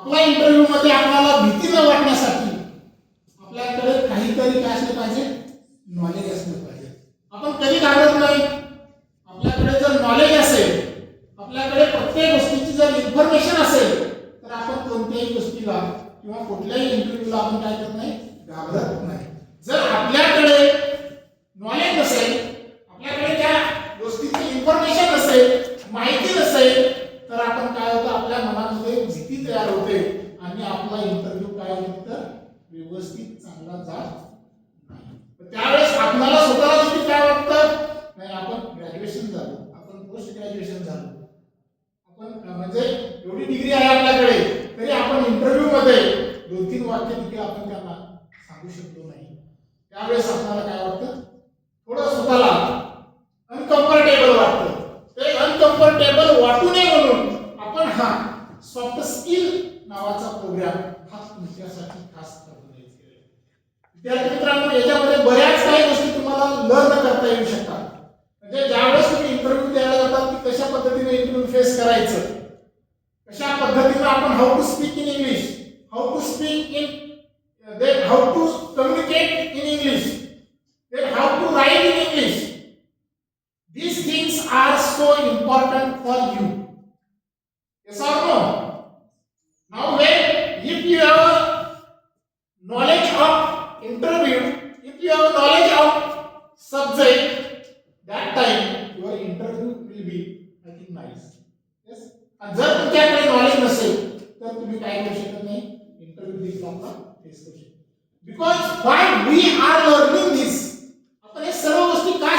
आपल्या इंटरव्ह्यू मध्ये आपल्याला भीती न वाटण्यासाठी आपल्याकडे काहीतरी काय असलं पाहिजे, नॉलेज असलं पाहिजे. आपण कधी घाबरत नाही. आपल्याकडे जर नॉलेज असेल, आपल्याकडे प्रत्येक गोष्टीची जर इन्फॉर्मेशन असेल, तर आपण कोणत्याही गोष्टीला किंवा कुठल्याही इंटरव्ह्यूला आपण काय करत नाही, घाबरत नाही. जर आपल्याकडे नॉलेज नसेल, आपल्याकडे त्या गोष्टीची इन्फॉर्मेशन नसेल, माहिती नसेल, तर आपण काय होतं, आपल्या मनामध्ये भीती तयार होते आणि आपला इंटरव्ह्यू काय होतो तर व्यवस्थित चांगला जात नाही. त्यावेळेस आपल्याला स्वतःला देखील काय वाटतं, नाही आपण ग्रॅज्युएशन झालो, आपण पोस्ट ग्रॅज्युएशन झालो, आपण म्हणजे एवढी डिग्री आहे आपल्याकडे, तरी आपण इंटरव्ह्यू मध्ये 2-3 वाक्य देखील आपण त्यांना सांगू शकलो नाही. त्यावेळेस आपल्याला काय वाटतं, थोडं स्वतःला अनकम्फर्टेबल वाटतं. ते अनकम्फर्टेबल वाटू नये म्हणून आपण हा सॉफ्ट स्किल नावाचा प्रोग्राम हा तुमच्यासाठी खास ऑर्गनाइज केला. विद्यार्थी मित्रांनो, याच्यामध्ये बऱ्याच काही गोष्टी तुम्हाला लर्न करता येऊ शकतात. म्हणजे ज्यावेळेस तुम्ही इंटरव्ह्यू द्यायला जातात की कशा पद्धतीने इंटरव्ह्यू फेस करायचं, कशा पद्धतीने आपण how to speak in English, how to speak in then how to communicate in English, then how to write in English. These things are so important for you. Yes or no? Now when if you have knowledge of interview, if you have knowledge of subject, that time your interview will be I think nice. Yes. आणि जर तुमच्याकडे knowledge नसेल तर तुम्ही काय करू शकत नाही, इंटरव्ह्यू देखील आपला फेस करू शकता. Because why we are learning this, आपण हे सर्व गोष्टी काय